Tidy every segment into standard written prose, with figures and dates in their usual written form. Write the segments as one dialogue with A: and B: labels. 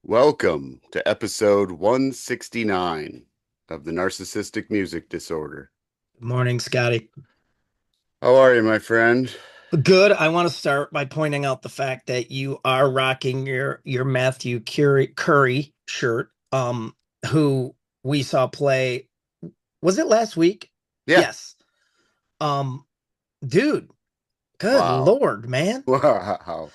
A: Welcome to episode 169 of the Narcissistic Music Disorder.
B: Morning, Scotty.
A: How are you, my friend?
B: Good. I want to start by pointing out the fact that you are rocking your Matthew Curry shirt, who we saw play. Was it last week?
A: Yeah.
B: Yes. Um, Dude, good
A: Wow.
B: Lord, man.
A: Wow.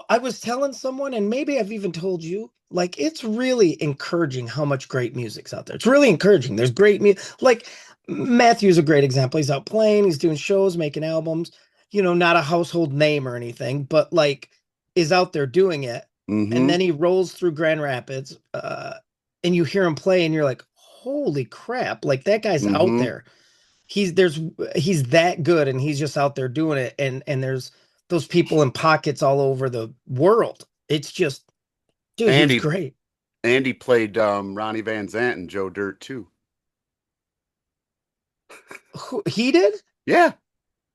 B: I was telling someone, and maybe I've even told you, like it's really encouraging how much great music's out there. It's really encouraging. There's great music. Like Matthew's a great example. He's out playing, he's doing shows, making albums, not a household name or anything, but like is out there doing it. And
A: Mm-hmm.
B: then he rolls through Grand Rapids, and you hear him play, and you're like, holy crap, like that guy's out
A: Mm-hmm.
B: there. He's that good, and he's just out there doing it. And there's those people in pockets all over the world. It's just, dude, he was
A: Andy
B: great.
A: Andy played Ronnie Van Zant and Joe Dirt too.
B: He did?
A: Yeah.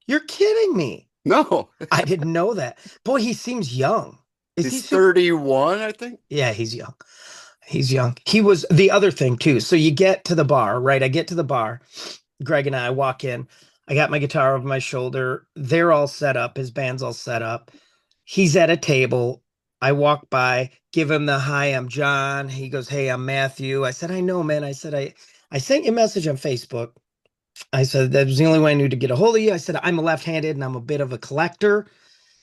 B: You're kidding me.
A: No.
B: I didn't know that. Boy, he seems young. Is he
A: He's
B: super?
A: 31, I think.
B: Yeah, he's young. He's young. He was the other thing too. So you get to the bar, right? I get to the bar. Greg and I walk in. I got my guitar over my shoulder. They're all set up. His band's all set up. He's at a table. I walk by, give him the hi, I'm John. He goes, hey, I'm Matthew. I said, I know, man. I said, I sent you a message on Facebook. I said, that was the only way I knew to get a hold of you. I said, I'm a left-handed and I'm a bit of a collector.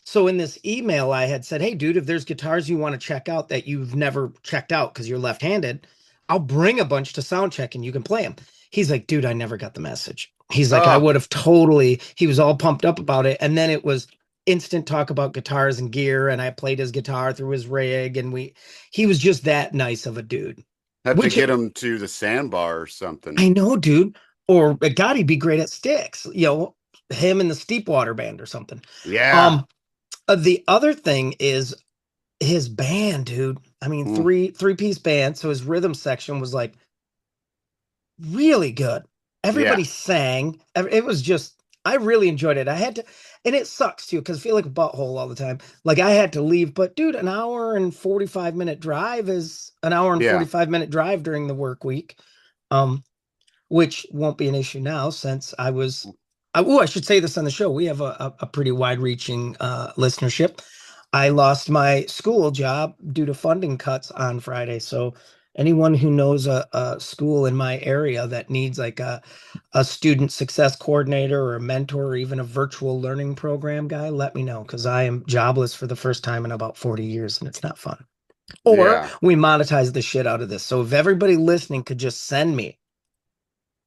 B: So in this email, I had said, hey, dude, if there's guitars you want to check out that you've never checked out because you're left-handed, I'll bring a bunch to sound check and you can play them. He's like, dude, I never got the message. He's like, I
A: Oh,
B: would have totally, he was all pumped up about it. And then it was instant talk about guitars and gear. And I played his guitar through his rig. And he was just that nice of a dude,
A: have to
B: which
A: get him to the sandbar or something.
B: I know, dude. Or God, he'd be great at sticks, him and the Steepwater Band or something.
A: Yeah.
B: Um, the other thing is his band, dude. I mean,
A: Mm.
B: three-piece band. So his rhythm section was like really good.
A: Yeah.
B: Everybody sang. It was just, I really enjoyed it. I had to, and it sucks too, because I feel like a butthole all the time. Like I had to leave, but dude, an hour and 45-minute drive is an hour and
A: Yeah.
B: 45-minute drive during the work week. Um, which won't be an issue now since I should say this on the show. We have a pretty wide-reaching listenership. I lost my school job due to funding cuts on Friday. So anyone who knows a school in my area that needs like a student success coordinator or a mentor or even a virtual learning program guy, let me know because I am jobless for the first time in about 40 years and it's not fun. Or
A: Yeah.
B: we monetize the shit out of this. So if everybody listening could just send me,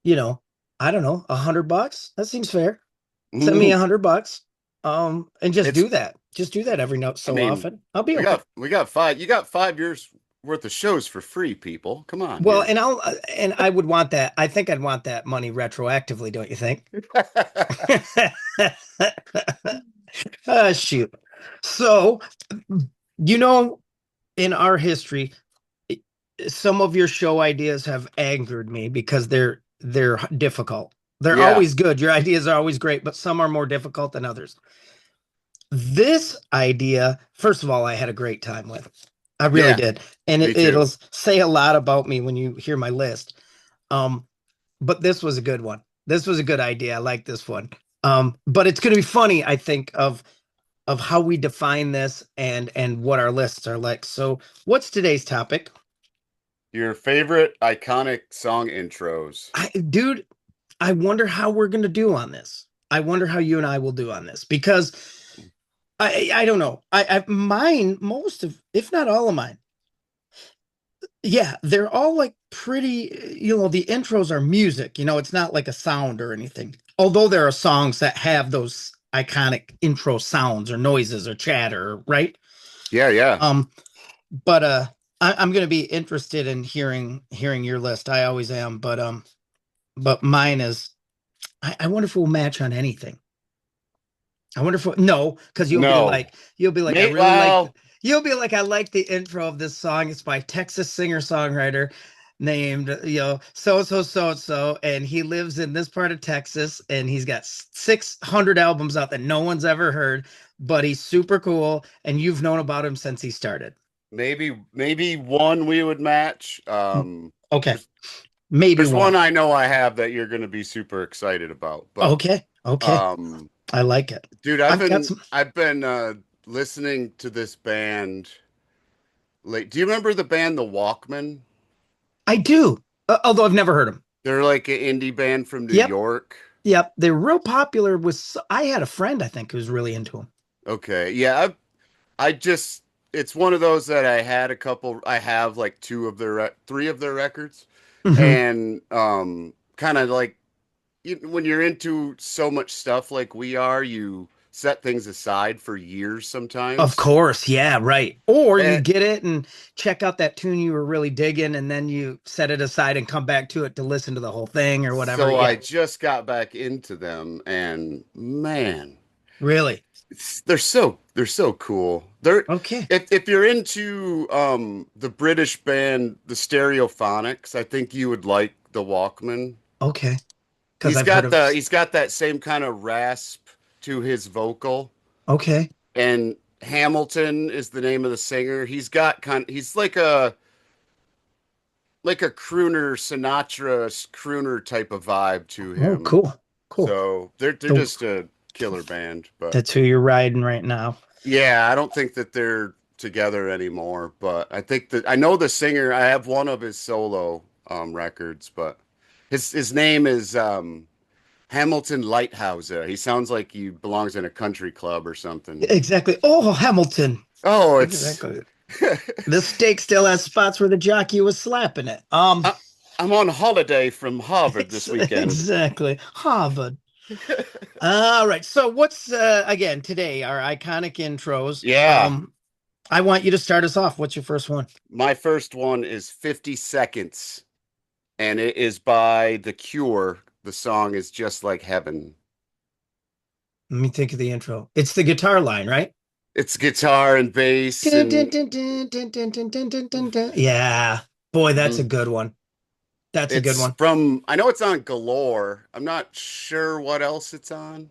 B: you know, I don't know, $100. That seems fair. Send me $100. And just
A: It's
B: do that. Just do that every note
A: I
B: so
A: mean,
B: often. I'll be
A: we
B: okay.
A: got we got five. You got 5 years worth of shows for free, people. Come on
B: Well,
A: here.
B: and I would want that. I think I'd want that money retroactively, don't you think? Shoot. So, you know, in our history, some of your show ideas have angered me because they're difficult. They're
A: Yeah.
B: always good. Your ideas are always great, but some are more difficult than others. This idea, first of all, I had a great time with. I really
A: Yeah.
B: did. And
A: Me too.
B: it'll say a lot about me when you hear my list. Um, but this was a good one. This was a good idea. I like this one. But it's going to be funny, I think, of how we define this and what our lists are like. So, what's today's topic?
A: Your favorite iconic song intros.
B: Dude, I wonder how we're going to do on this. I wonder how you and I will do on this because I don't know. I mine most of if not all of mine. Yeah, they're all like pretty, the intros are music, it's not like a sound or anything. Although there are songs that have those iconic intro sounds or noises or chatter, right?
A: Yeah, yeah.
B: Um, but I'm gonna be interested in hearing your list. I always am, but mine is I wonder if we'll match on anything. I wonder if no, because
A: No.
B: you'll be like, I
A: Mate,
B: really like
A: well,
B: you'll be like, I like the intro of this song. It's by Texas singer-songwriter named, so, and he lives in this part of Texas, and he's got 600 albums out that no one's ever heard, but he's super cool, and you've known about him since he started.
A: maybe one we would match.
B: Okay,
A: There's
B: maybe
A: there's
B: one.
A: one I know I have that you're going to be super excited about, but
B: Okay, okay,
A: um,
B: I like it.
A: dude,
B: I've got some.
A: I've been listening to this band late. Do you remember the band The Walkmen?
B: I do, although I've never heard them.
A: They're like an indie band from New
B: Yep,
A: York.
B: yep, they're real popular. With I had a friend I think who was really into them.
A: Okay, yeah, I just it's one of those that I had a couple. I have like three of their records,
B: Hmm.
A: and kind of like when you're into so much stuff like we are, you set things aside for years
B: Of
A: sometimes.
B: course, yeah, right. Or you
A: And
B: get it and check out that tune you were really digging, and then you set it aside and come back to it to listen to the whole thing or whatever.
A: so I
B: Yeah,
A: just got back into them, and man,
B: really.
A: they're so cool. They're
B: Okay,
A: if you're into the British band the Stereophonics, I think you would like the Walkman.
B: okay, because I've heard of.
A: He's got that same kind of rasp to his vocal,
B: Okay,
A: and Hamilton is the name of the singer. He's like a crooner Sinatra crooner type of vibe to
B: oh,
A: him.
B: cool, cool.
A: So they're
B: The,
A: just a killer band, but
B: that's who you're riding right now.
A: yeah, I don't think that they're together anymore, but I think that I know the singer. I have one of his solo records, but his name is Hamilton Lighthouser. He sounds like he belongs in a country club or something.
B: Exactly. Oh, Hamilton.
A: Oh, it's
B: Exactly. The steak still has spots where the jockey was slapping it.
A: I, I'm on holiday from Harvard this weekend.
B: Exactly. Harvard. All right. So what's again today our iconic intros.
A: Yeah,
B: I want you to start us off. What's your first one?
A: my first one is 50 Seconds, and it is by The Cure. The song is Just Like Heaven.
B: Let me think of the intro. It's the guitar line, right?
A: It's guitar and bass
B: Dun, dun,
A: and
B: dun, dun, dun, dun, dun, dun, dun, dun, dun. Yeah. Boy, that's a
A: mhm.
B: good one. That's a good
A: It's
B: one.
A: from I know it's on Galore. I'm not sure what else it's on,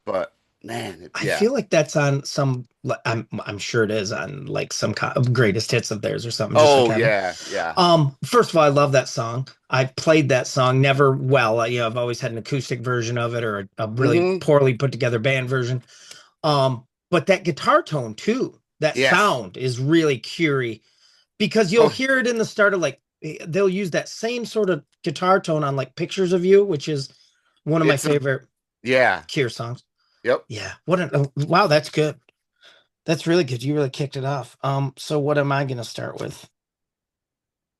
A: but man,
B: I
A: yeah.
B: feel like that's on some. I'm sure it is on like some kind of greatest hits of theirs or something. Just like
A: Oh
B: heaven.
A: yeah, yeah.
B: First of all, I love that song. I played that song never well. I've always had an acoustic version of it or a really
A: Hmm.
B: poorly put together band version. But that guitar tone too, that
A: Yes.
B: sound is really curie because you'll
A: Oh,
B: hear it in the start of like they'll use that same sort of guitar tone on like Pictures of You, which is one of my
A: it's a
B: favorite
A: yeah.
B: Cure songs.
A: Yep.
B: Yeah, what an wow, that's good. That's really good. You really kicked it off. So what am I gonna start with?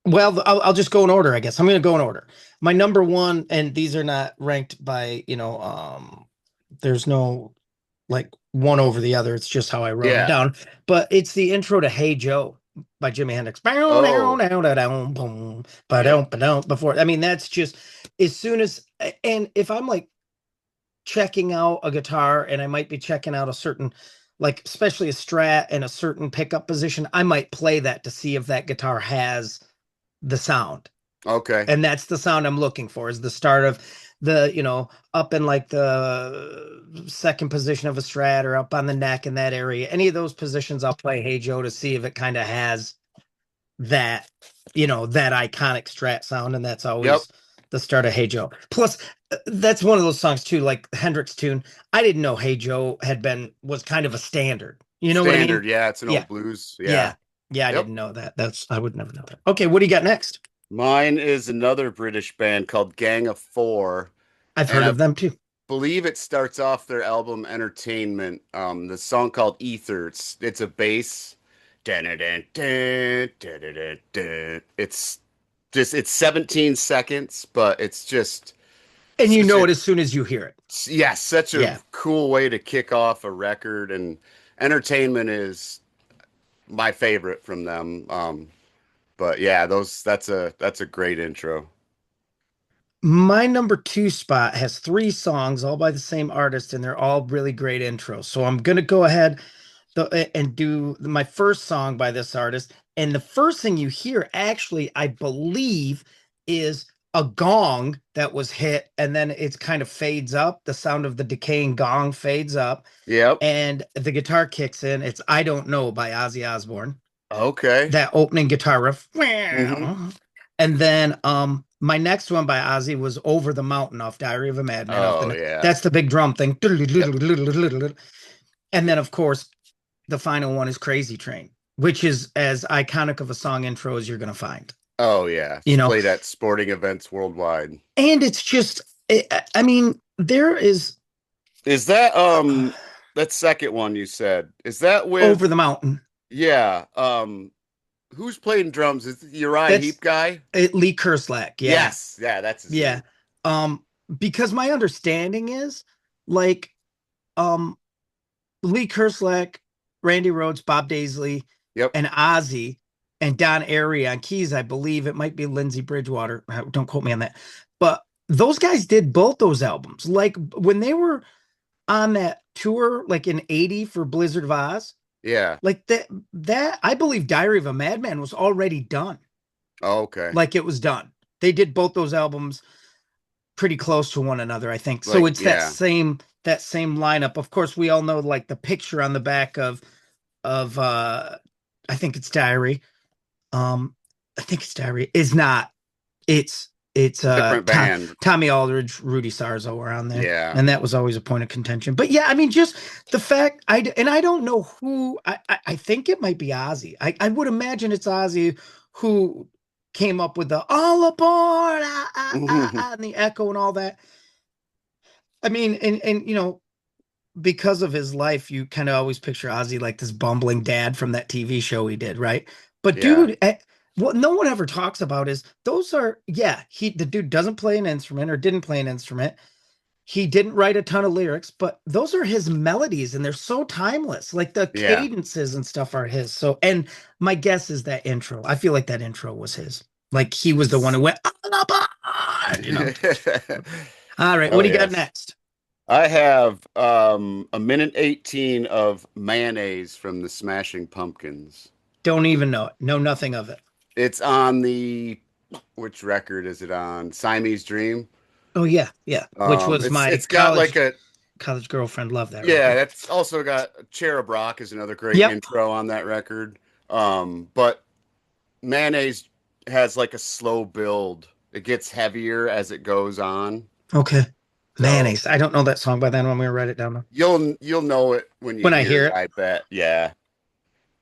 B: Well, I'll just go in order, I guess. I'm going to go in order. My number one, and these are not ranked by, there's no like one over the other. It's just how I wrote them
A: Yeah.
B: down. But it's the intro to Hey Joe by Jimi Hendrix. Bow, down,
A: Oh,
B: down, down, down, boom,
A: yep.
B: ba-dum, ba-dum, before. I mean, that's just as soon as, and if I'm like checking out a guitar and I might be checking out a certain, like, especially a strat and a certain pickup position, I might play that to see if that guitar has the sound,
A: Okay.
B: and that's the sound I'm looking for is the start of the up in like the second position of a strat or up on the neck in that area, any of those positions I'll play Hey Joe to see if it kind of has that that iconic strat sound, and that's
A: Yep.
B: always the start of Hey Joe. Plus that's one of those songs too, like Hendrix tune. I didn't know Hey Joe was kind of a standard, you know what I mean?
A: Standard. Yeah, it's an
B: Yeah,
A: old blues.
B: yeah,
A: Yeah.
B: yeah, I
A: Yep.
B: didn't know that. I would never know that. Okay, what do you got next?
A: Mine is another British band called Gang of Four,
B: I've
A: and
B: heard
A: I
B: of them too.
A: believe it starts off their album Entertainment. The song called Ether. It's a bass. Dun, dun, dun, dun, dun, dun, dun, dun. It's 17 seconds, but it's just
B: And you
A: such
B: know
A: a
B: it as soon as you hear it.
A: yeah, such a
B: Yeah.
A: cool way to kick off a record. And Entertainment is my favorite from them. But yeah, those that's a great intro.
B: My number two spot has three songs, all by the same artist, and they're all really great intros. So I'm gonna go ahead and do my first song by this artist. And the first thing you hear, actually, I believe, is a gong that was hit, and then it's kind of fades up. The sound of the decaying gong fades up,
A: Yep.
B: and the guitar kicks in. It's I Don't Know by Ozzy Osbourne.
A: Okay.
B: That opening guitar riff.
A: Hmm.
B: And then my next one by Ozzy was Over the Mountain off Diary of a Madman off
A: Oh
B: the
A: yeah.
B: that's the big drum thing.
A: Yep.
B: And then of course the final one is Crazy Train, which is as iconic of a song intro as you're gonna find.
A: Oh yeah.
B: You
A: It's
B: know,
A: played at sporting events worldwide.
B: and it's just I mean, there is
A: Is that second one you said? Is that
B: Over
A: with
B: the Mountain.
A: yeah, who's playing drums? Is it the Uriah Heep
B: That's
A: guy?
B: Lee Kerslake. Yeah.
A: Yes. Yeah, that's his
B: Yeah.
A: name.
B: Um, because my understanding is like um Lee Kerslake, Randy Rhoads, Bob Daisley,
A: Yep.
B: and Ozzy and Don Airey on keys. I believe it might be Lindsey Bridgewater. Don't quote me on that. But those guys did both those albums. Like when they were on that tour, like in '80 for Blizzard of Oz,
A: Yeah.
B: like that I believe Diary of a Madman was already done.
A: Oh, okay.
B: Like it was done. They did both those albums pretty close to one another, I think. So
A: Like,
B: it's
A: yeah.
B: that same lineup. Of course, we all know like the picture on the back of I think it's Diary. Um I think it's Diary. Is not. It's
A: Different band.
B: Tommy Aldridge, Rudy Sarzo were on there.
A: Yeah.
B: And that was always a point of contention. But yeah, I mean, just the fact I don't know who I think it might be Ozzy. I would imagine it's Ozzy who came up with the all aboard and the echo and all that. I mean, and because of his life, you kind of always picture Ozzy like this bumbling dad from that TV show he did, right? But
A: Yeah.
B: dude, what no one ever talks about is those are yeah, the dude doesn't play an instrument or didn't play an instrument. He didn't write a ton of lyrics, but those are his melodies and they're so timeless. Like the
A: Yeah.
B: cadences and stuff are his. So and my guess is that intro. I feel like that intro was his. Like he was the one
A: It's
B: who went, "All aboard," All right, what
A: oh
B: do you got
A: yes.
B: next?
A: I have a minute 18 of mayonnaise from the Smashing Pumpkins.
B: Don't even know it. Know nothing of it.
A: It's on the which record is it on? Siamese Dream.
B: Oh yeah, yeah. Which was my
A: It's got like a
B: college girlfriend. Loved that
A: yeah,
B: record.
A: that's also got Cherub Rock is another great
B: Yep.
A: intro on that record. But mayonnaise has like a slow build. It gets heavier as it goes on.
B: Okay.
A: So
B: Mayonnaise. I don't know that song by then. I'm gonna write it down though.
A: you'll know it when you
B: When I
A: hear
B: hear
A: it,
B: it.
A: I bet. Yeah.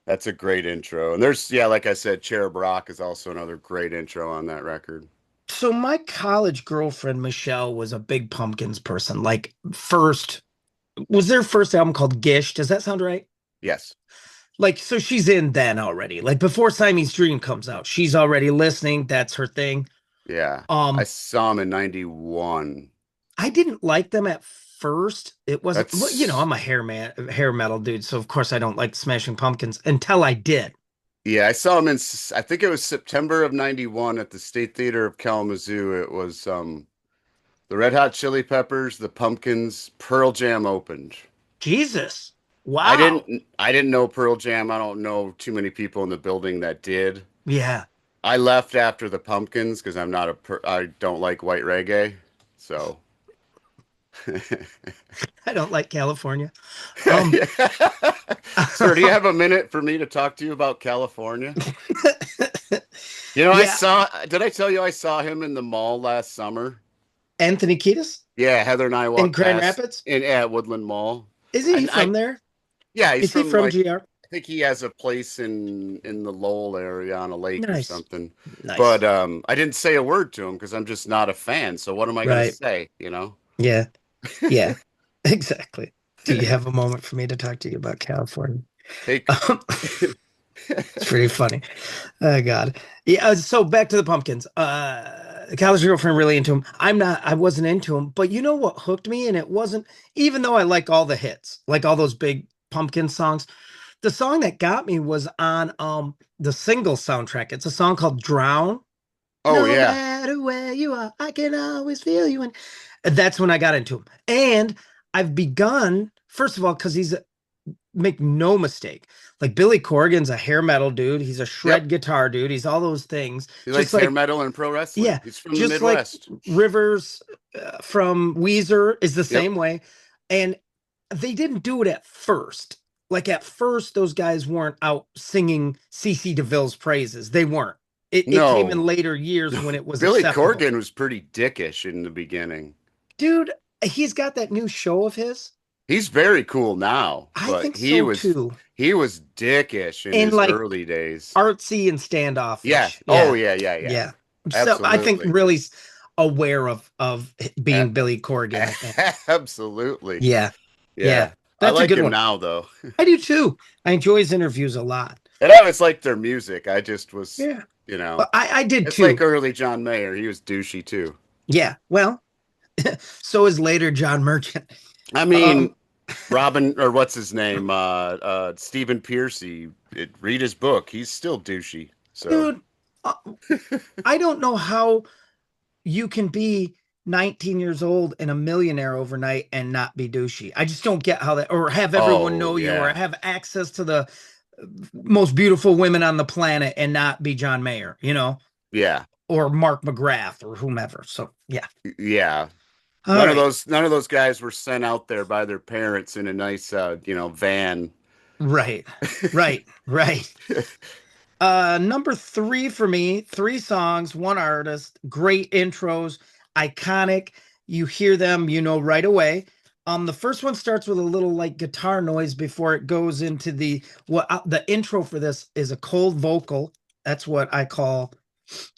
A: That's a great intro. And there's yeah, like I said, Cherub Rock is also another great intro on that record.
B: So my college girlfriend Michelle was a big Pumpkins person. Like first was their first album called Gish. Does that sound right?
A: Yes.
B: Like so she's in then already. Like before Siamese Dream comes out, she's already listening. That's her thing.
A: Yeah. I
B: Um,
A: saw him in 91.
B: I didn't like them at first. It wasn't, well,
A: That's
B: I'm a hair metal dude, so of course I don't like Smashing Pumpkins until I did.
A: yeah, I saw him in I think it was September of 91 at the State Theater of Kalamazoo. It was the Red Hot Chili Peppers, the Pumpkins, Pearl Jam opened.
B: Jesus. Wow.
A: I didn't know Pearl Jam. I don't know too many people in the building that did.
B: Yeah.
A: I left after the Pumpkins because I don't like white reggae. So
B: I don't like California. Um
A: Sir, do you have a minute for me to talk to you about California? You know,
B: yeah,
A: did I tell you I saw him in the mall last summer?
B: Anthony Kiedis
A: Yeah, Heather and I
B: in
A: walked
B: Grand
A: past
B: Rapids.
A: in at Woodland Mall.
B: Isn't he from there?
A: Yeah, he's
B: Is he
A: from
B: from
A: like
B: GR?
A: I think he has a place in the Lowell area on a lake or
B: Nice.
A: something.
B: Nice.
A: But I didn't say a word to him because I'm just not a fan. So what am I gonna
B: Right.
A: say, you know?
B: Yeah. Yeah. Exactly. Do you have a moment for me to talk to you about California?
A: Take
B: Um, it's pretty funny. Oh God. Yeah. So back to the Pumpkins. The college girlfriend really into him. I wasn't into him, but you know what hooked me? And it wasn't, even though I like all the hits, like all those big Pumpkin songs, the song that got me was on the single soundtrack. It's a song called Drown.
A: Oh
B: No
A: yeah.
B: matter where you are, I can always feel you. And that's when I got into him. And I've begun, first of all, because make no mistake, like Billy Corgan's a hair metal dude. He's a
A: Yep.
B: shred guitar dude. He's all those things.
A: He
B: Just
A: likes hair
B: like,
A: metal and pro wrestling.
B: yeah,
A: He's from the
B: just like
A: Midwest.
B: Rivers from Weezer is the
A: Yep.
B: same way. And they didn't do it at first. like at first those guys weren't out singing CC DeVille's praises. They weren't. It came in
A: No,
B: later years when it was
A: Billy
B: acceptable.
A: Corgan was pretty dickish in the beginning.
B: Dude, he's got that new show of his.
A: He's very cool now,
B: I
A: but
B: think so too.
A: he was dickish in
B: And
A: his
B: like
A: early days.
B: artsy and
A: Yeah.
B: standoffish.
A: Oh
B: Yeah.
A: yeah, yeah, yeah.
B: Yeah. So I think
A: Absolutely.
B: really aware of
A: A-
B: being Billy Corgan, I think.
A: Absolutely.
B: Yeah. Yeah.
A: Yeah. I
B: That's a
A: like
B: good
A: him
B: one.
A: now though.
B: I do too. I enjoy his interviews a lot.
A: And I always liked their music. I just was,
B: Yeah.
A: you know,
B: Well, I did
A: it's like
B: too.
A: early John Mayer. He was douchey too.
B: Yeah. Well, so is later John Merchant.
A: I
B: Um,
A: mean, Robin or what's his name? Stephen Piercy. Read his book. He's still douchey. So
B: dude, uh, I don't know how you can be 19 years old and a millionaire overnight and not be douchey. I just don't get how that, or have everyone
A: oh
B: know you, or
A: yeah.
B: have access to the most beautiful women on the planet and not be John Mayer,
A: Yeah.
B: or Mark McGrath or whomever. So yeah.
A: Yeah.
B: All right.
A: None of those guys were sent out there by their parents in a nice van.
B: Right. Right. Right. Number three for me, three songs, one artist, great intros, iconic. You hear them, right away. The first one starts with a little like guitar noise before it goes into the intro for this is a cold vocal. That's what I call,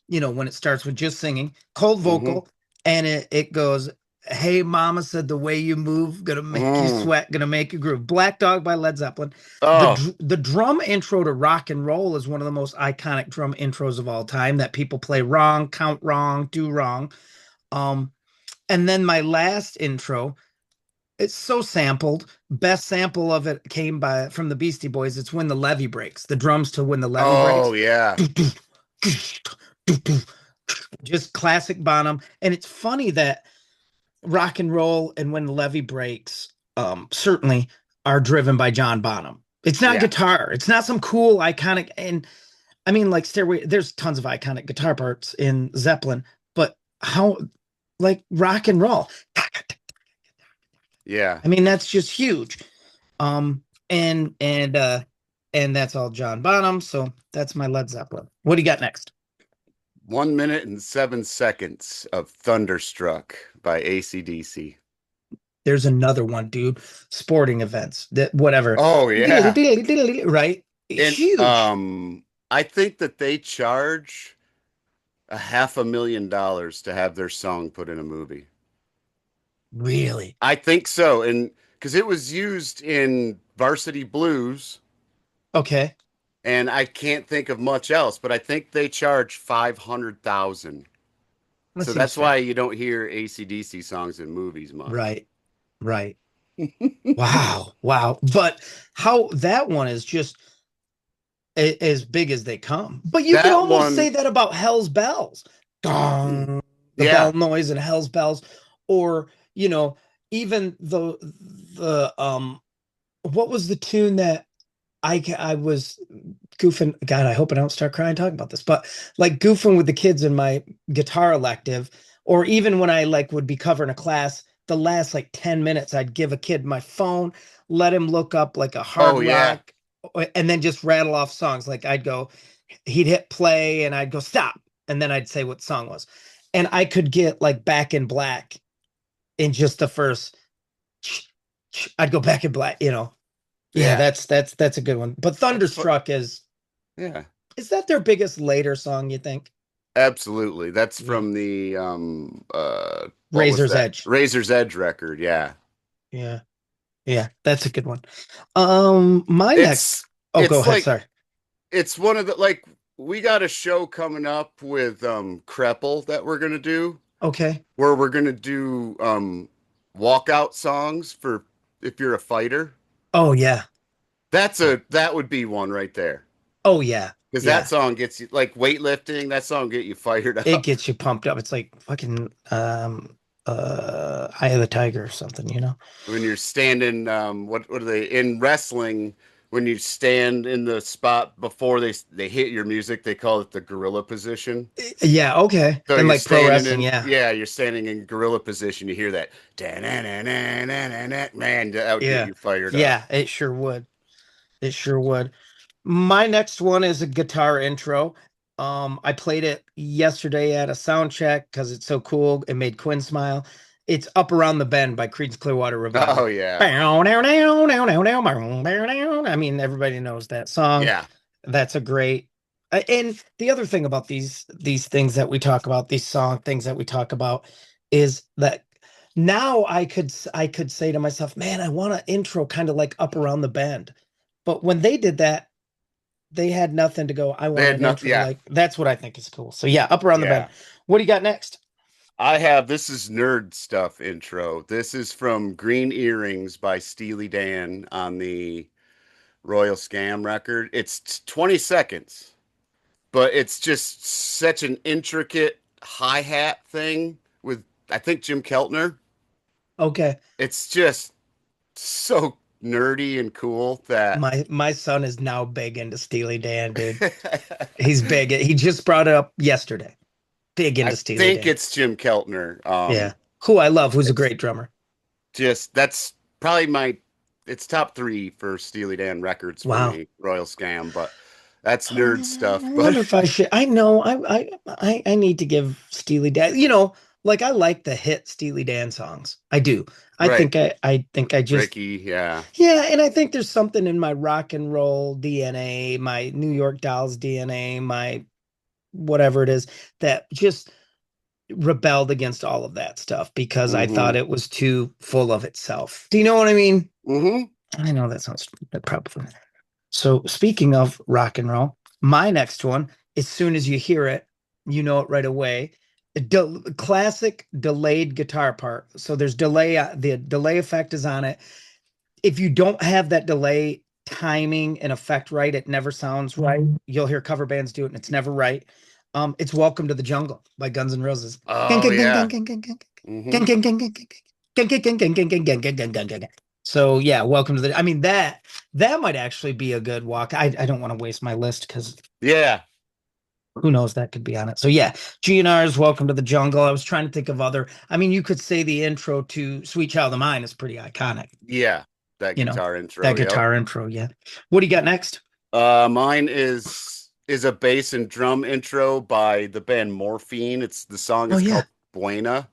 B: when it starts with just singing, cold
A: Hmm.
B: vocal, and it goes, "Hey, Mama said the way you move gonna make you
A: Mm.
B: sweat, gonna make you groove." Black Dog by Led Zeppelin.
A: Oh,
B: The drum intro to Rock and Roll is one of the most iconic drum intros of all time that people play wrong, count wrong, do wrong. Um, and then my last intro, it's so sampled. Best sample of it came from the Beastie Boys. It's When the Levee Breaks. The drums to When the Levee
A: oh
B: Breaks.
A: yeah.
B: Just classic Bonham. And it's funny that Rock and Roll and When the Levee Breaks certainly are driven by John Bonham. It's not
A: Yeah.
B: guitar. It's not some cool iconic. And I mean, like Stairway, there's tons of iconic guitar parts in Zeppelin, but how, like rock and roll.
A: Yeah.
B: I mean, that's just huge. Um, and and uh and that's all John Bonham. So that's my Led Zeppelin. What do you got next?
A: 1 minute and 7 seconds of Thunderstruck by AC/DC.
B: There's another one, dude. Sporting events, that whatever.
A: Oh yeah.
B: Right?
A: And
B: Huge.
A: I think that they charge $500,000 to have their song put in a movie.
B: Really?
A: I think so. And because it was used in Varsity Blues,
B: Okay.
A: and I can't think of much else, but I think they charge 500,000.
B: That
A: So
B: seems
A: that's why
B: fair.
A: you don't hear AC/DC songs in movies much.
B: Right. Right. Wow. Wow. But how that one is just as big as they come. But you could
A: That
B: almost say
A: one,
B: that about Hell's Bells. Gong, the bell
A: yeah.
B: noise and Hell's Bells, or even the what was the tune that I was goofing? God, I hope I don't start crying talking about this, but like goofing with the kids in my guitar elective, or even when I like would be covering a class, the last like 10 minutes, I'd give a kid my phone, let him look up like a hard
A: Oh yeah.
B: rock, and then just rattle off songs. Like he'd hit play and I'd go stop, and then I'd say what the song was. And I could get like Back in Black in just the first. I'd go Back in Black. Yeah,
A: Yeah.
B: that's a good one. But
A: That's fu-
B: Thunderstruck
A: yeah.
B: is that their biggest later song, you think?
A: Absolutely. That's
B: Yeah.
A: from the what was
B: Razor's
A: that?
B: Edge.
A: Razor's Edge record. Yeah.
B: Yeah. Yeah, that's a good one. My next.
A: It's
B: Oh, go
A: it's
B: ahead.
A: like
B: Sorry.
A: it's one of the like we got a show coming up with Kreppel that we're gonna do
B: Okay.
A: where we're gonna do walkout songs for if you're a fighter.
B: Oh yeah. Yeah.
A: That would be one right there.
B: Oh yeah.
A: Because that
B: Yeah.
A: song gets you like weightlifting, that song get you fired
B: It
A: up.
B: gets you pumped up. It's like fucking Eye of the Tiger or something.
A: When you're standing, what are they in wrestling? When you stand in the spot before they hit your music, they call it the gorilla position.
B: Yeah, okay.
A: So
B: And
A: you're
B: like pro
A: standing
B: wrestling,
A: in,
B: yeah.
A: yeah, you're standing in gorilla position. You hear that, man, that would get
B: Yeah.
A: you fired up.
B: Yeah, it sure would. It sure would. My next one is a guitar intro. I played it yesterday at a sound check because it's so cool. It made Quinn smile. It's Up Around the Bend by Creedence Clearwater
A: Oh
B: Revival.
A: yeah,
B: I mean, everybody knows that song.
A: yeah.
B: That's a great. And the other thing about these things that we talk about, these song things that we talk about, is that now I could say to myself, man, I want an intro kind of like Up Around the Bend. But when they did that, they had nothing to go. I
A: They
B: want
A: had
B: an
A: not.
B: intro
A: Yeah,
B: like that's what I think is cool. So yeah, Up Around the Bend.
A: yeah.
B: What do you got next?
A: I have this is nerd stuff intro. This is from Green Earrings by Steely Dan on the Royal Scam record. It's 20 seconds, but it's just such an intricate hi-hat thing with I think Jim Keltner.
B: Okay.
A: It's just so nerdy and cool that
B: My son is now big into Steely Dan, dude. He's big. He just brought it up yesterday. Big
A: I
B: into Steely
A: think
B: Dan.
A: it's Jim Keltner.
B: Yeah. Who I love, who's a
A: It's
B: great drummer.
A: just that's probably my it's top three for Steely Dan records for
B: Wow.
A: me, Royal Scam, but that's nerd
B: I
A: stuff. But
B: wonder if I should. I know. I need to give Steely Dan. Like I like the hit Steely Dan songs. I do. I
A: right,
B: think I just
A: Ricky, yeah.
B: yeah, and I think there's something in my rock and roll DNA, my New York Dolls DNA, my whatever it is that just rebelled against all of that stuff because I thought
A: Mm-hmm.
B: it was too full of itself. Do you know what I mean?
A: Mm-hmm.
B: I know that sounds stupid, probably. So speaking of rock and roll, my next one, as soon as you hear it, you know it right away. Classic delayed guitar part. So there's delay, the delay effect is on it. If you don't have that delay timing and effect right, it never sounds right. You'll hear cover bands do it and it's never right. It's Welcome to the Jungle by Guns N' Roses.
A: Oh yeah. Mm-hmm.
B: So yeah, welcome to the I mean that might actually be a good walk. I don't want to waste my list because
A: Yeah.
B: who knows that could be on it. So yeah, GNR's Welcome to the Jungle. I was trying to think of other. I mean, you could say the intro to Sweet Child of Mine is pretty iconic.
A: Yeah. That
B: You know,
A: guitar intro,
B: that
A: yep.
B: guitar intro. Yeah. What do you got next?
A: Mine is a bass and drum intro by the band Morphine. It's the song
B: Oh
A: is
B: yeah.
A: called Buena.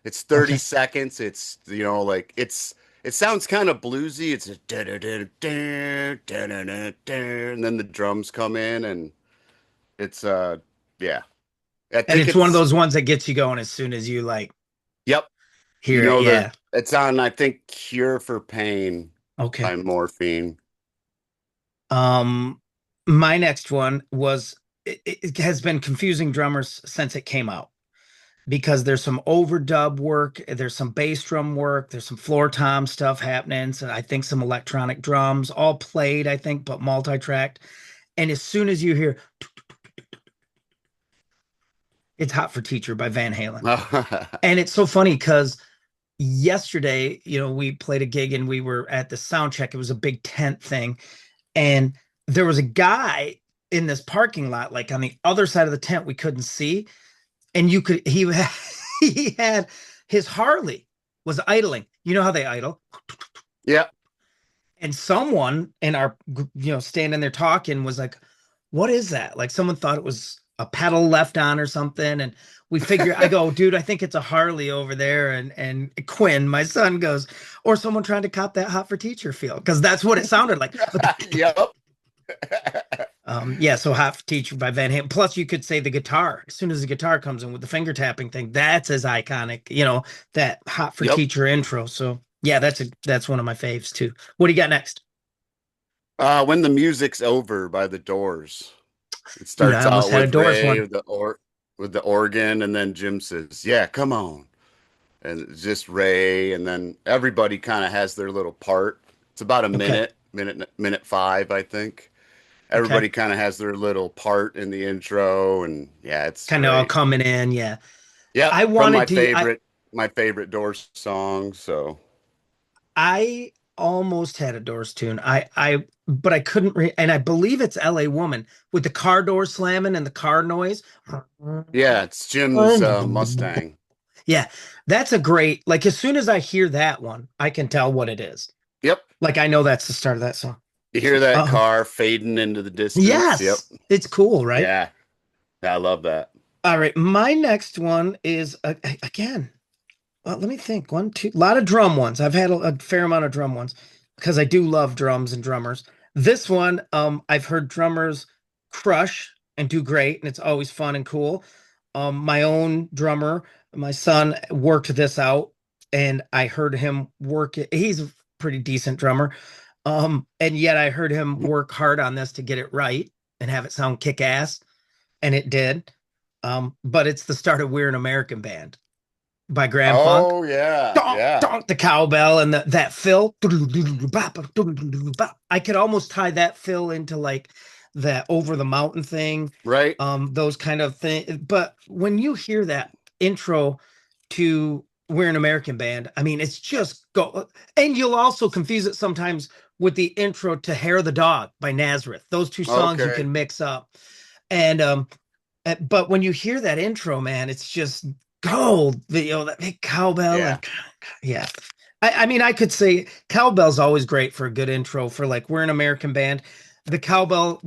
A: It's 30
B: Okay.
A: seconds. It's like it sounds kind of bluesy. It's a da da da da da da da da, and then the drums come in and it's yeah. I
B: And
A: think
B: it's one of
A: it's
B: those ones that gets you going as soon as you like
A: yep. You
B: hear it.
A: know the
B: Yeah.
A: it's on I think Cure for Pain
B: Okay.
A: by Morphine.
B: Um, my next one was it has been confusing drummers since it came out because there's some overdub work, there's some bass drum work, there's some floor tom stuff happening. So I think some electronic drums, all played, I think, but multi-tracked. And as soon as you hear it's Hot for Teacher by Van Halen. And it's so funny because yesterday, we played a gig and we were at the sound check. It was a big tent thing. And there was a guy in this parking lot, like on the other side of the tent we couldn't see. And he had, he had his Harley was idling. You know how they idle.
A: Yeah.
B: And someone in our, standing there talking was like, what is that? Like someone thought it was a pedal left on or something. And I go, dude, I think it's a Harley over there. And Quinn, my son goes, or someone trying to cop that Hot for Teacher feel. Cause that's what it sounded like.
A: Yep.
B: Yeah, so Hot for Teacher by Van Halen. Plus, you could say the guitar. As soon as the guitar comes in with the finger tapping thing, that's as iconic, that Hot for
A: Yep.
B: Teacher intro. So yeah, that's one of my faves too. What do you got next?
A: When the Music's Over by the Doors. It
B: Dude, I
A: starts
B: almost
A: out
B: had a
A: with
B: Doors
A: Ray
B: one.
A: with the organ, and then Jim says, "Yeah, come on," and it's just Ray, and then everybody kind of has their little part. It's about a
B: Okay.
A: minute five, I think.
B: Okay.
A: Everybody kind of has their little part in the intro, and yeah, it's
B: Kind of all
A: great.
B: coming in. Yeah.
A: Yep,
B: I
A: from
B: wanted to,
A: my favorite Doors song. So
B: I almost had a Doors tune. But I couldn't and I believe it's LA Woman with the car door slamming and the car noise.
A: yeah, it's Jim's Mustang.
B: Yeah, that's a great, like as soon as I hear that one, I can tell what it is.
A: Yep.
B: Like I know that's the start of that song.
A: You hear that
B: Um,
A: car fading into the distance. Yep.
B: yes, it's cool, right?
A: Yeah. I love that.
B: All right, my next one is again. Well, let me think. One, two, a lot of drum ones. I've had a fair amount of drum ones because I do love drums and drummers. This one, I've heard drummers crush and do great, and it's always fun and cool. My own drummer, my son worked this out, and I heard him work it. He's a pretty decent drummer. And yet I heard him work hard on this to get it right and have it sound kick ass, and it did. But it's the start of We're an American Band by Grand Funk.
A: Oh yeah.
B: Donk,
A: Yeah.
B: donk, the cowbell and that fill. I could almost tie that fill into like that over the mountain thing,
A: Right.
B: those kind of things. But when you hear that intro to We're an American Band, I mean, it's just go. And you'll also confuse it sometimes with the intro to Hair of the Dog by Nazareth. Those two songs you
A: Okay.
B: can mix up. And but when you hear that intro, man, it's just gold. That big cowbell
A: Yeah.
B: and yeah. I mean, I could say cowbell's always great for a good intro for like We're an American Band. The cowbell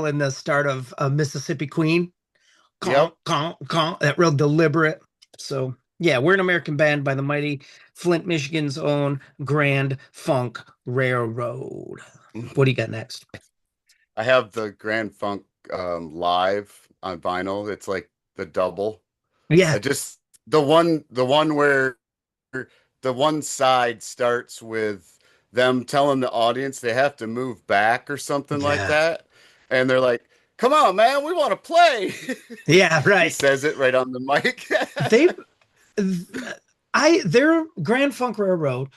B: in the start of Mississippi Queen,
A: Yep.
B: conk, conk, conk, that real deliberate. So yeah, We're an American Band by the mighty Flint, Michigan's own Grand Funk Railroad. What do you got next?
A: I have the Grand Funk live on vinyl. It's like the double. I
B: Yeah,
A: just the one where the one side starts with them telling the audience they have to move back or something like
B: yeah,
A: that. And they're like, "Come on, man, we want to play."
B: yeah,
A: He
B: right.
A: says it right on the mic.
B: They their Grand Funk Railroad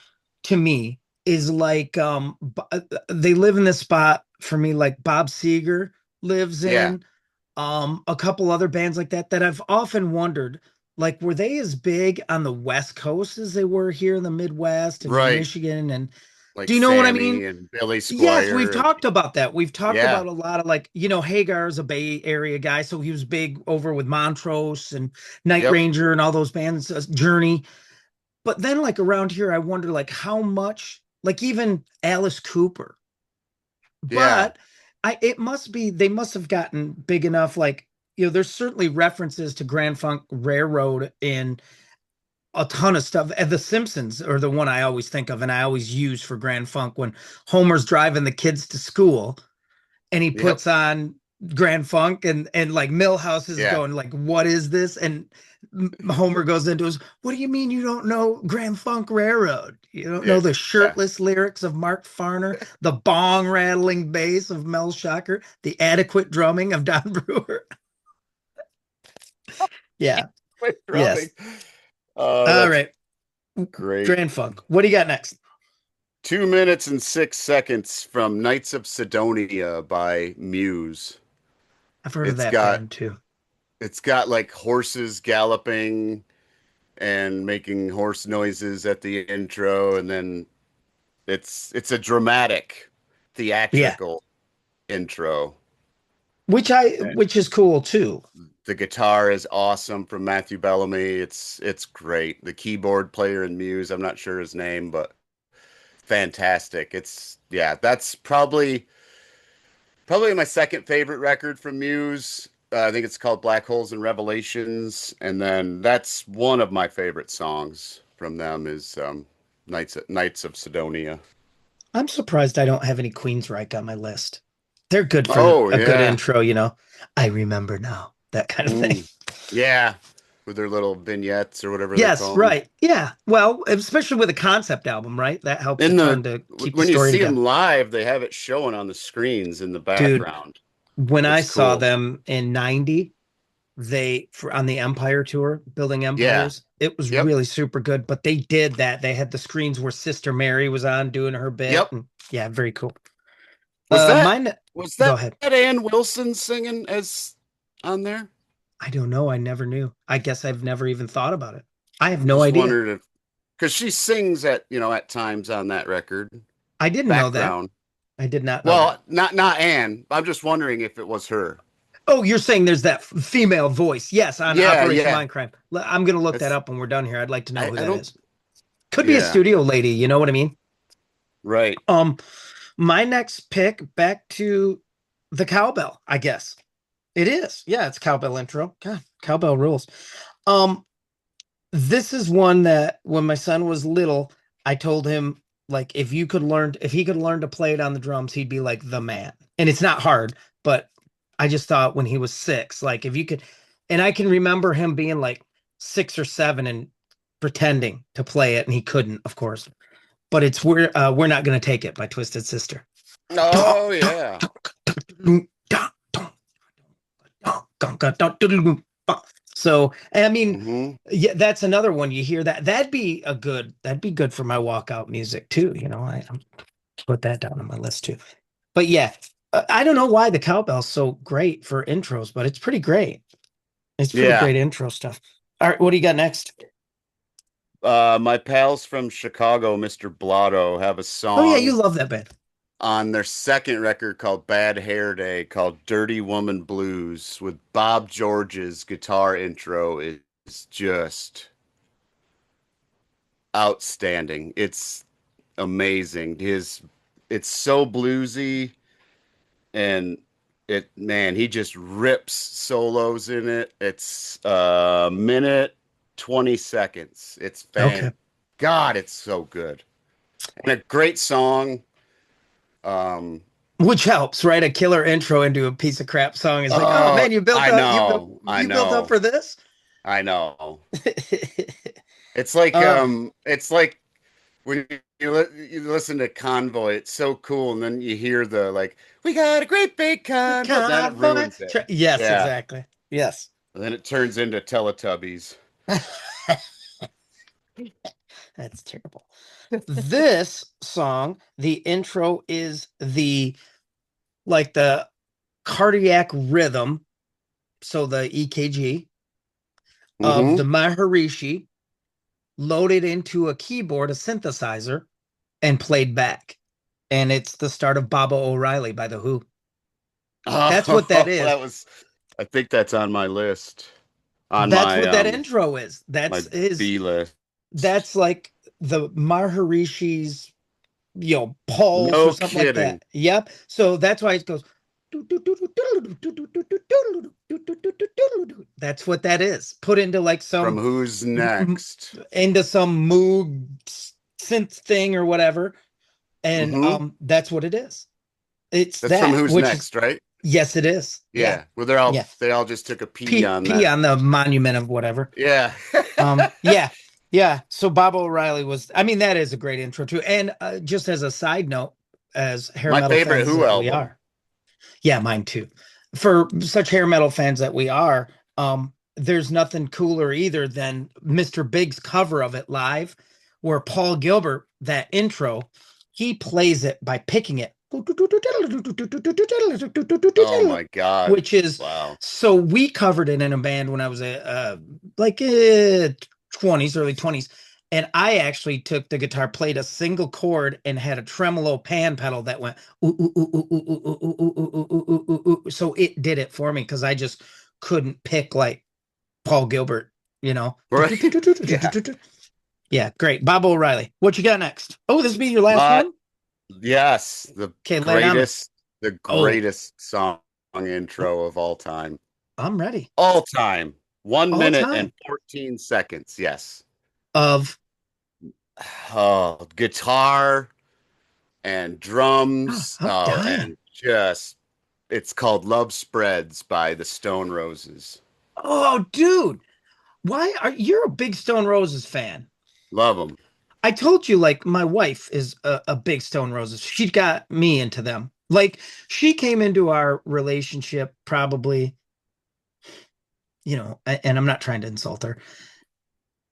B: to me is like they live in this spot for me like Bob Seger lives
A: Yeah,
B: in, a couple other bands like that that I've often wondered, like, were they as big on the West Coast as they were here in the Midwest and in
A: right.
B: Michigan? And do
A: Like
B: you know what I mean?
A: Sammy and Billy
B: Yes, we've
A: Squire and
B: talked about that. We've talked
A: yeah.
B: about a lot of like, Hagar's a Bay Area guy, so he was big over with Montrose and Night
A: Yep.
B: Ranger and all those bands, Journey. But then like around here, I wonder like how much, like even Alice Cooper.
A: Yeah.
B: But it must be they must have gotten big enough. Like, there's certainly references to Grand Funk Railroad in a ton of stuff. And The Simpsons are the one I always think of and I always use for Grand Funk when Homer's driving the kids to school and he
A: Yep.
B: puts on Grand Funk and like Millhouse is
A: Yeah.
B: going like, what is this? And Homer goes into his, what do you mean you don't know Grand Funk Railroad? You don't know
A: Yeah.
B: the
A: Yeah.
B: shirtless lyrics of Mark Farner, the bong rattling bass of Mel Shocker, the adequate drumming of Don Brewer. Yeah.
A: Quit drumming.
B: Yes.
A: Oh,
B: All
A: that's
B: right.
A: great.
B: Grand Funk. What do you got next?
A: 2 minutes and 6 seconds from Knights of Sidonia by Muse.
B: I've heard of
A: It's
B: that
A: got
B: band too.
A: it's got like horses galloping and making horse noises at the intro, and then it's a dramatic,
B: Yeah.
A: theatrical intro.
B: Which is cool too.
A: The guitar is awesome from Matthew Bellamy. It's great. The keyboard player in Muse, I'm not sure his name, but fantastic. It's yeah, that's probably my second favorite record from Muse. I think it's called Black Holes and Revelations, and then that's one of my favorite songs from them is Knights of Sidonia.
B: I'm surprised I don't have any Queensryche on my list. They're good for
A: Oh
B: a good
A: yeah.
B: intro. I remember now, that kind of thing.
A: Mm. Yeah, with their little vignettes or whatever they
B: Yes,
A: call them.
B: right. Yeah. Well, especially with a concept album, right? That helps a
A: In
B: ton
A: the
B: to keep the
A: when you
B: story
A: see
B: together.
A: them live, they have it showing on the screens in the
B: Dude,
A: background.
B: when I
A: It's
B: saw
A: cool.
B: them in 90, on the Empire tour, building
A: Yeah.
B: empires, it was
A: Yep.
B: really super good. But they did that. They had the screens where Sister Mary was on doing her bit.
A: Yep.
B: And yeah, very cool.
A: Was that
B: Mine,
A: was
B: go
A: that
B: ahead.
A: Ann Wilson singing as on there?
B: I don't know. I never knew. I guess I've never even thought about it. I have
A: I
B: no
A: just
B: idea.
A: wondered if because she sings at times on that record
B: I didn't know that.
A: background.
B: I did not know that.
A: Well, not Anne. I'm just wondering if it was her.
B: Oh, you're saying there's that female voice. Yes, on
A: Yeah,
B: Operation
A: yeah.
B: Mindcrime. I'm going to look that
A: That's
B: up when we're done here. I'd like to know who
A: I
B: that
A: don't.
B: is. Could be a
A: Yeah.
B: studio lady, you know what I mean?
A: Right.
B: Um, My next pick, back to the cowbell, I guess. It is. Yeah, it's cowbell intro. God, cowbell rules. Um, this is one that when my son was little, I told him like if he could learn to play it on the drums, he'd be like the man. And it's not hard, but I just thought when he was 6, like if you could, and I can remember him being like 6 or 7 and pretending to play it, and he couldn't, of course. But it's we're not gonna take it by Twisted Sister.
A: Oh yeah.
B: So, I mean,
A: Hmm.
B: yeah, that's another one. You hear that? That'd be good for my walkout music too. I put that down on my list too. But yeah, I don't know why the cowbell's so great for intros, but it's pretty great. It's pretty
A: Yeah.
B: great intro stuff. All right, what do you got next?
A: My pals from Chicago, Mr. Blotto, have a
B: Oh yeah, you
A: song
B: love that band.
A: on their second record called Bad Hair Day called Dirty Woman Blues with Bob George's guitar intro is just outstanding. It's amazing. It's so bluesy and it man, he just rips solos in it. It's a minute 20 seconds. It's
B: Okay.
A: God, it's so good. And a great song. Um
B: Which helps, right? A killer intro into a piece of crap song is like, oh
A: oh,
B: man, you built
A: I
B: up,
A: know. I
B: you built up
A: know.
B: for this.
A: I know.
B: uh,
A: It's like when you listen to Convoy, it's so cool, and then you hear the like, we got a great big convoy, then it
B: Convoy.
A: ruins it.
B: Yes,
A: Yeah,
B: exactly. Yes.
A: and then it turns into Teletubbies.
B: That's terrible. This song, the intro is the cardiac rhythm, so the EKG of the
A: Hmm.
B: Maharishi loaded into a keyboard, a synthesizer, and played back. And it's the start of Baba O'Reilly by The Who. That's what that
A: Oh,
B: is.
A: that was. I think that's on my list, on
B: That's
A: my
B: what that intro is.
A: my B list.
B: That's like the Maharishi's, pulse or
A: No
B: something like
A: kidding.
B: that. Yep. So that's why it goes. That's what that is. Put into like
A: From
B: some
A: Who's Next?
B: into some Moog synth thing or whatever, and
A: Hmm.
B: that's what it is. It's
A: That's from
B: that,
A: Who's
B: which is
A: Next, right?
B: yes, it is. Yeah,
A: Yeah, where
B: yeah.
A: they all just took a pee
B: P
A: on
B: P
A: that.
B: on the monument of whatever.
A: Yeah.
B: Yeah, yeah. So Bob O'Reilly was, I mean, that is a great intro too. And just as a side note, as hair
A: My
B: metal
A: favorite
B: fans
A: Who
B: that we
A: album.
B: are, yeah, mine too. For such hair metal fans that we are, there's nothing cooler either than Mr. Big's cover of it live, where Paul Gilbert, that intro, he plays it by picking it,
A: Oh my God.
B: which is
A: Wow.
B: so we covered it in a band when I was like 20s, early 20s. And I actually took the guitar, played a single chord, and had a tremolo pan pedal that went ooh, ooh, ooh, ooh, ooh, ooh, ooh, ooh, ooh, ooh, ooh, ooh, ooh. So it did it for me because I just couldn't pick like Paul Gilbert, you know.
A: Right. Yeah.
B: Yeah, great. Bob O'Reilly. What you got next? Oh, this be your last
A: My
B: one?
A: yes,
B: Okay, lay it on me.
A: the
B: Oh,
A: greatest song intro of all time.
B: I'm ready.
A: All time. One
B: All
A: minute and
B: time
A: 14 seconds. Yes.
B: of
A: Oh, guitar and drums.
B: I'm
A: Oh,
B: dying.
A: and just it's called Love Spreads by the Stone Roses.
B: Oh, dude, why are you're a big Stone Roses fan?
A: Love them.
B: I told you, like, my wife is a big Stone Roses. She got me into them. Like, she came into our relationship probably, and I'm not trying to insult her,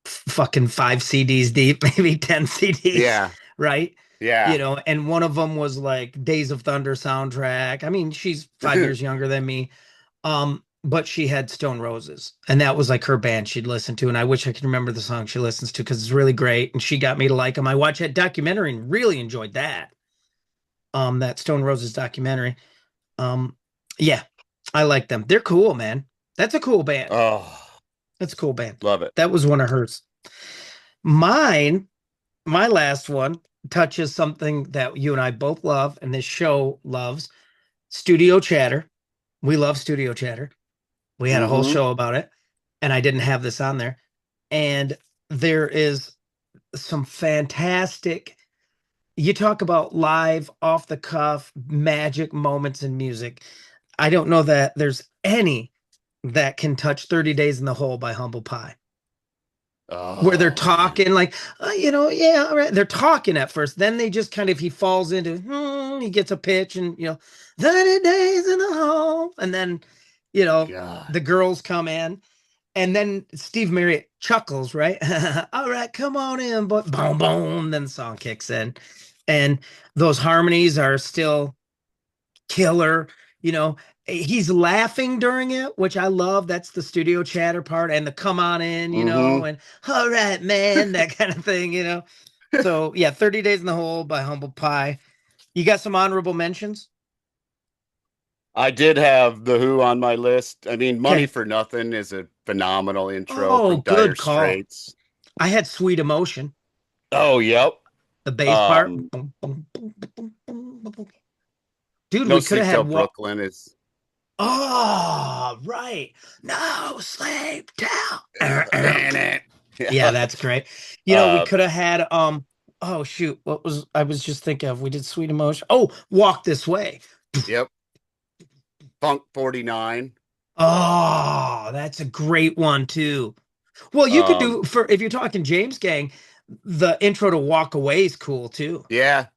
B: fucking 5 CDs deep, maybe 10 CDs,
A: Yeah.
B: right?
A: Yeah.
B: And one of them was like Days of Thunder soundtrack. I mean, she's 5 years younger than me. But she had Stone Roses, and that was like her band she'd listen to. And I wish I could remember the song she listens to because it's really great. And she got me to like them. I watched that documentary and really enjoyed that. That Stone Roses documentary. Um, yeah, I like them. They're cool, man. That's a cool band.
A: Oh,
B: That's a cool band.
A: love it.
B: That was one of hers. Mine, my last one. touches something that you and I both love, and this show loves studio chatter. We love studio chatter. We had a whole
A: Mm-hmm.
B: show about it, and I didn't have this on there. And there is some fantastic, you talk about live, off the cuff, magic moments in music. I don't know that there's any that can touch 30 Days in the Hole by Humble Pie, where they're
A: Oh man.
B: talking like, yeah, all right. They're talking at first. Then they just kind of, he falls into, he gets a pitch and, 30 days in the hole. And then,
A: God.
B: the girls come in. And then Steve Marriott chuckles, right? All right, come on in, but boom, boom. Then the song kicks in. And those harmonies are still killer. He's laughing during it, which I love. That's the studio chatter part and the come on in,
A: Mm-hmm.
B: and all right, man, that kind of thing. So yeah, 30 Days in the Hole by Humble Pie. You got some honorable mentions?
A: I did have The Who on my list. I mean, Money
B: Okay.
A: for Nothing is a phenomenal intro
B: Oh,
A: from Dire
B: good call.
A: Straits.
B: I had Sweet Emotion,
A: Oh, yep.
B: the bass part.
A: Um,
B: Boom, boom, boom, boom, boom, boom, boom. Dude,
A: No
B: we could have
A: Sleep Till
B: had what?
A: Brooklyn is
B: Oh, right. No sleep till.
A: man it.
B: Yeah,
A: Yeah.
B: that's great. We
A: Uh,
B: could have had oh shoot, what was I was just thinking of? We did Sweet Emotion. Oh, Walk This Way.
A: yep. Funk 49.
B: Oh, that's a great one too. Well, you could
A: Um,
B: do for if you're talking James Gang, the intro to Walk Away is cool too.
A: yeah.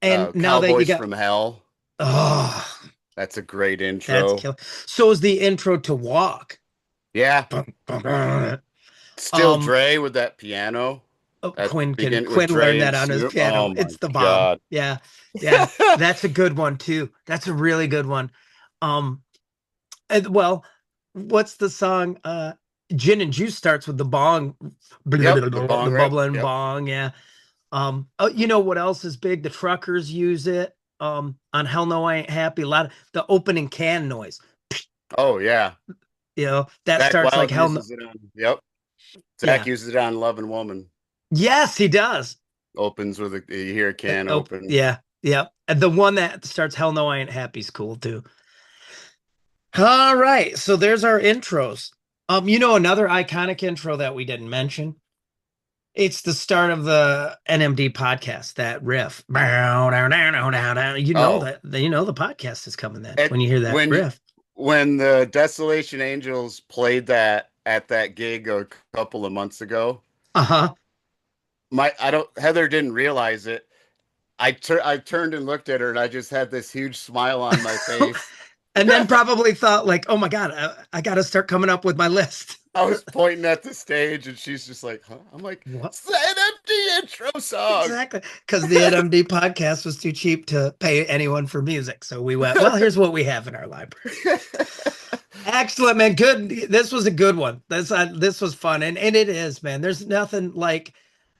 B: And now that you
A: Cowboys
B: got
A: from Hell.
B: oh,
A: That's a great
B: that's
A: intro.
B: killer. So is the intro to Walk.
A: Yeah. Still
B: Um,
A: Dre with that piano
B: Oh,
A: at the
B: Quinn can
A: beginning with
B: Quinn learned
A: Dre
B: that
A: and
B: on his
A: Snoop. Oh
B: piano.
A: my
B: It's the bomb.
A: God.
B: Yeah. Yeah. That's a good one too. That's a really good one. Um well, what's the song? Gin and Juice starts with the bong,
A: Yep. The
B: the
A: bong rip.
B: bubbling
A: Yep.
B: bong, yeah. Oh, you know what else is big? The truckers use it. On Hell No I Ain't Happy. A lot of the opening can noise.
A: Oh yeah.
B: That
A: Zach
B: starts like
A: Wild
B: Hell No.
A: uses it on. Yep. Zach
B: Yeah.
A: uses it on Love and Woman.
B: Yes, he does.
A: Opens with a you hear a can
B: Oh,
A: open.
B: yeah, yeah. And the one that starts "Hell No, I Ain't Happy" is cool too. All right, so there's our intros. Another iconic intro that we didn't mention. It's the start of the NMD podcast. That riff. Bow, down, down, down, down, down.
A: Oh,
B: The podcast is coming then
A: and
B: when you hear that
A: when
B: riff.
A: when the Desolation Angels played that at that gig a couple of months ago,
B: Uh-huh.
A: my I don't Heather didn't realize it. I turned and looked at her and I just had this huge smile on my face.
B: And then probably thought like, "Oh my God, I got to start coming up with my list."
A: I was pointing at the stage and she's just like, huh? I'm like,
B: What?
A: it's the NMD intro song.
B: Exactly. Because the NMD podcast was too cheap to pay anyone for music. So we went, well, here's what we have in our library. Excellent, man. Good. This was a good one. This was fun. And it is, man. There's nothing like,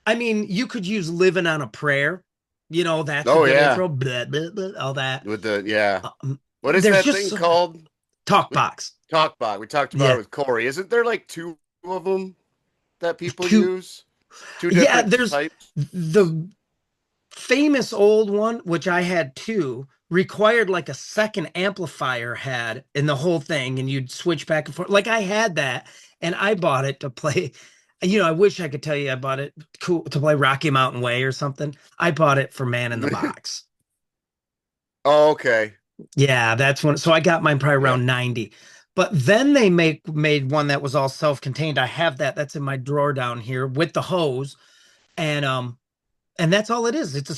B: I mean, you could use Living on a Prayer. That's a
A: Oh
B: good
A: yeah.
B: intro. Blah, blah, blah, all that.
A: With the yeah. What is
B: There's
A: that
B: just
A: thing called?
B: talk
A: We
B: box.
A: We talked about it
B: Yeah.
A: with Corey. Isn't there like two of them that people
B: Two.
A: use? Two
B: Yeah,
A: different
B: there's
A: types?
B: the famous old one, which I had too, required like a second amplifier had in the whole thing, and you'd switch back and forth. Like I had that, and I bought it to play. I wish I could tell you I bought it cool to play Rocky Mountain Way or something. I bought it for Man in the Box.
A: Oh, okay.
B: Yeah, that's when. So I got mine probably
A: Yep.
B: around 90. But then they made one that was all self-contained. I have that. That's in my drawer down here with the hose, and that's all it is. It's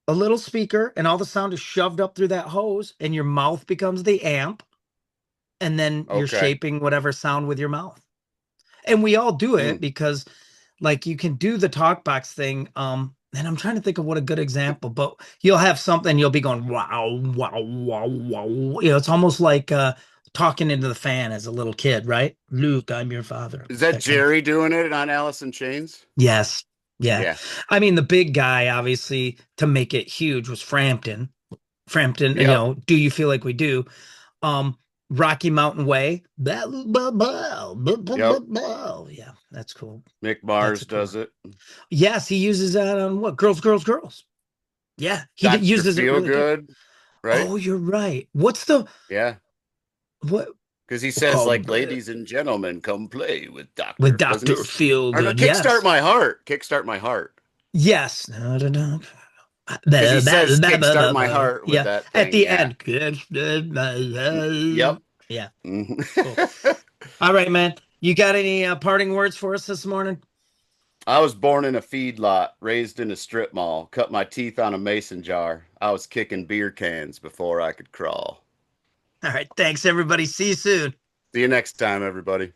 B: a little speaker, and all the sound is shoved up through that hose, and your mouth becomes the amp, and then you're
A: Okay.
B: shaping whatever sound with your mouth. And we all do
A: Hmm.
B: it because, like, you can do the talk box thing. And I'm trying to think of what a good example, but you'll have something you'll be going wow, wow, wow, wow. It's almost like talking into the fan as a little kid, right? Luke, I'm your father.
A: Is that
B: That kind of thing.
A: Jerry doing it on Alice in Chains?
B: Yes. Yeah.
A: Yeah.
B: I mean, the big guy, obviously, to make it huge was Frampton. Frampton,
A: Yep.
B: do you feel like we do? Um, Rocky Mountain Way. Yeah,
A: Yep.
B: that's cool.
A: Mick
B: That's
A: Mars
B: a cool
A: does
B: one.
A: it.
B: Yes, he uses that on what? Girls, girls, girls. Yeah,
A: Dr.
B: uses it really good.
A: Feelgood, right?
B: Oh, you're right. What's the
A: Yeah.
B: what?
A: Because he says,
B: Oh,
A: like, ladies and gentlemen, come play with
B: with
A: Doctor. Doesn't he?
B: Doctor
A: Or no,
B: Feelgood.
A: kickstart
B: Yes,
A: my heart. Kickstart my heart.
B: yes. No, no, no.
A: Because he says kickstart my heart with
B: Yeah,
A: that
B: at
A: thing.
B: the
A: Yeah.
B: end.
A: Yep.
B: Yeah, cool.
A: Mhm.
B: All right, man. You got any parting words for us this morning?
A: I was born in a feedlot, raised in a strip mall, cut my teeth on a mason jar. I was kicking beer cans before I could crawl.
B: All right, thanks, everybody. See you soon.
A: See you next time, everybody.